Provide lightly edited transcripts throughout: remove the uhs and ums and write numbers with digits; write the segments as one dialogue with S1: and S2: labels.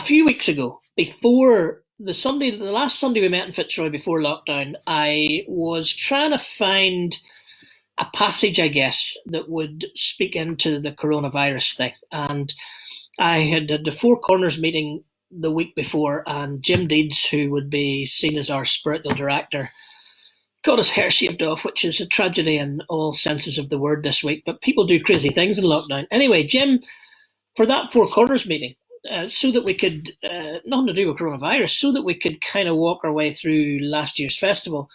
S1: few weeks ago, before the last Sunday we met in Fitzroy before lockdown, I was trying to find a passage, I guess, that would speak into the coronavirus thing. And I had the Four Corners meeting the week before, and Jim Deeds, who would be seen as our spiritual director, got his hair shaved off, which is a tragedy in all senses of the word this week. But people do crazy things in lockdown. Anyway, Jim, for that Four Corners meeting, so that we could, nothing to do with coronavirus, so that we could kind of walk our way through last year's festival,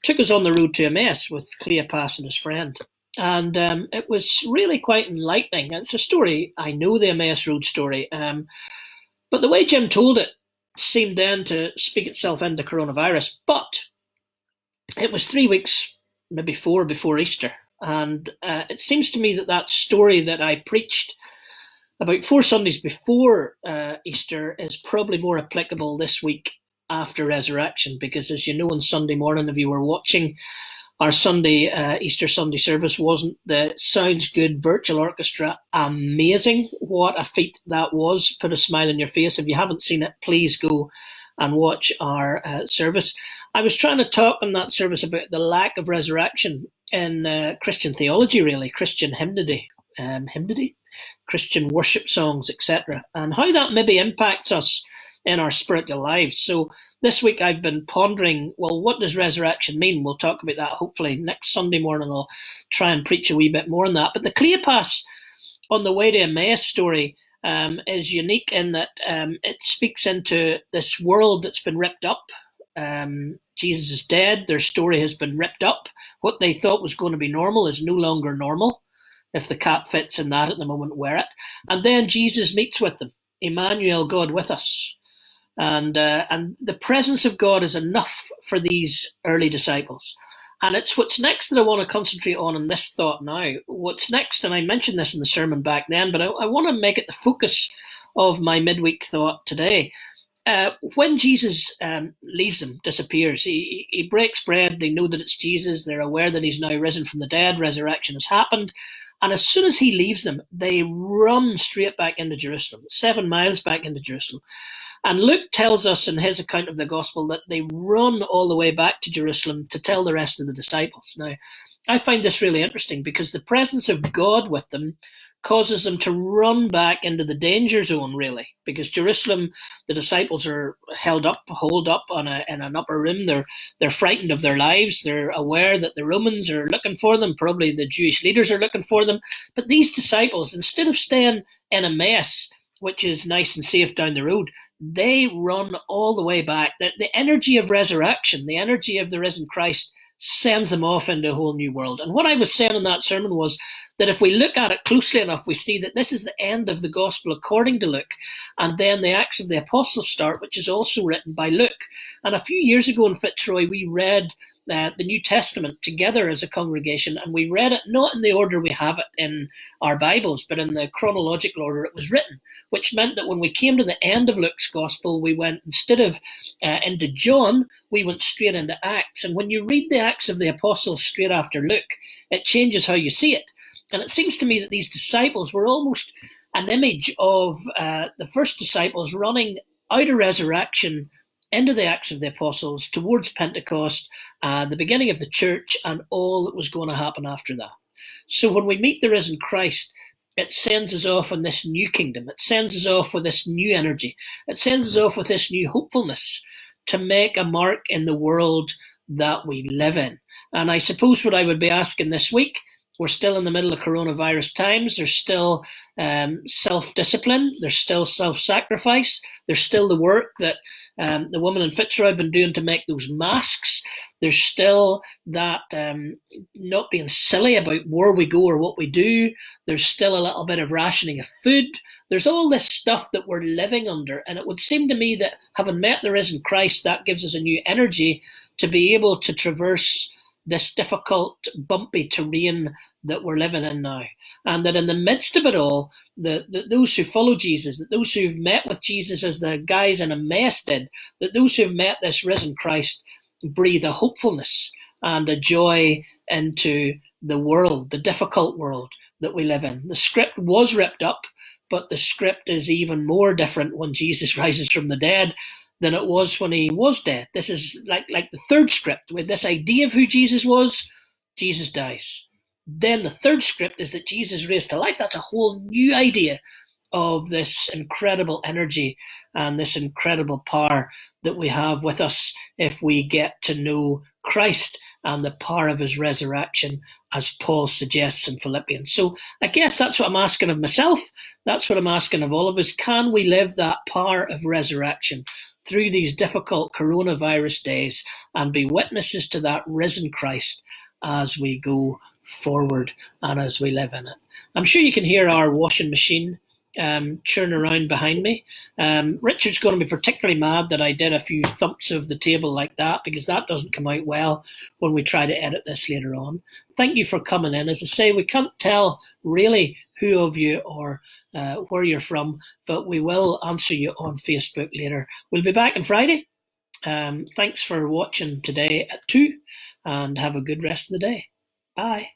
S1: took us on the road to Emmaus with Cleopas and his friend. And it was really quite enlightening. It's a story, I know the Emmaus Road story, but the way Jim told it seemed then to speak itself into coronavirus. But it was 3 weeks, maybe four, before Easter. And it seems to me that that story that I preached about 4 Sundays before Easter is probably more applicable this week after resurrection, because as you know, on Sunday morning, if you were watching our Sunday Easter Sunday service, wasn't the Sounds Good virtual orchestra amazing? What a feat that was. Put a smile on your face. If you haven't seen it, please go and watch our service. I was trying to talk in that service about the lack of resurrection in Christian theology, really, Christian hymnody, Christian worship songs, etc., and how that maybe impacts us in our spiritual lives. So this week I've been pondering, well, what does resurrection mean? We'll talk about that hopefully next Sunday morning. I'll try and preach a wee bit more on that. But the Cleopas on the way to Emmaus story is unique in that it speaks into this world that's been ripped up. Jesus is dead. Their story has been ripped up. What they thought was going to be normal is no longer normal. If the cap fits in that at the moment, wear it. And then Jesus meets with them. Emmanuel, God with us. And the presence of God is enough for these early disciples. And it's what's next that I want to concentrate on in this thought now. What's next, and I mentioned this in the sermon back then, but I want to make it the focus of my midweek thought today. When Jesus leaves them, disappears, he breaks bread, they know that it's Jesus, they're aware that he's now risen from the dead, resurrection has happened, and as soon as he leaves them, they run straight back into Jerusalem, 7 miles back into Jerusalem. And Luke tells us in his account of the gospel that they run all the way back to Jerusalem to tell the rest of the disciples. Now, I find this really interesting because the presence of God with them causes them to run back into the danger zone, really, because Jerusalem, the disciples are holed up in an upper room. They're frightened of their lives. They're aware that the Romans are looking for them. Probably the Jewish leaders are looking for them. But these disciples, instead of staying in Emmaus, which is nice and safe down the road, they run all the way back. The energy of resurrection, the energy of the risen Christ sends them off into a whole new world. And what I was saying in that sermon was that if we look at it closely enough, we see that this is the end of the gospel according to Luke. And then the Acts of the Apostles start, which is also written by Luke. And a few years ago in Fitzroy, we read the New Testament together as a congregation, and we read it not in the order we have it in our Bibles, but in the chronological order it was written, which meant that when we came to the end of Luke's gospel, we went, instead of into John, we went straight into Acts. And when you read the Acts of the Apostles straight after Luke, it changes how you see it. And it seems to me that these disciples were almost an image of the first disciples running out of resurrection into the Acts of the Apostles towards Pentecost, the beginning of the church, and all that was going to happen after that. So when we meet the risen Christ, it sends us off in this new kingdom. It sends us off with this new energy. It sends us off with this new hopefulness to make a mark in the world that we live in. And I suppose what I would be asking this week, we're still in the middle of coronavirus times. There's still self-discipline. There's still self-sacrifice. There's still the work that the woman in Fitzroy have been doing to make those masks. There's still that not being silly about where we go or what we do. There's still a little bit of rationing of food. There's all this stuff that we're living under. And it would seem to me that having met the risen Christ, that gives us a new energy to be able to traverse this difficult, bumpy terrain that we're living in now. And that in the midst of it all, those who follow Jesus, that those who've met with Jesus as the guys in Emmaus did, that those who've met this risen Christ breathe a hopefulness and a joy into the world, the difficult world that we live in. The script was ripped up, but the script is even more different when Jesus rises from the dead than it was when he was dead. This is like the third script with this idea of who Jesus was. Jesus dies. Then the third script is that Jesus raised to life. That's a whole new idea of this incredible energy and this incredible power that we have with us if we get to know Christ and the power of his resurrection, as Paul suggests in Philippians. So I guess that's what I'm asking of myself. That's what I'm asking of all of us. Can we live that power of resurrection through these difficult coronavirus days and be witnesses to that risen Christ as we go forward and as we live in it? I'm sure you can hear our washing machine churn around behind me. Richard's going to be particularly mad that I did a few thumps of the table like that, because that doesn't come out well when we try to edit this later on. Thank you for coming in. As I say, we can't tell really who of you or where you're from, but we will answer you on Facebook later. We'll be back on Friday. Thanks for watching today at 2, and have a good rest of the day. Bye.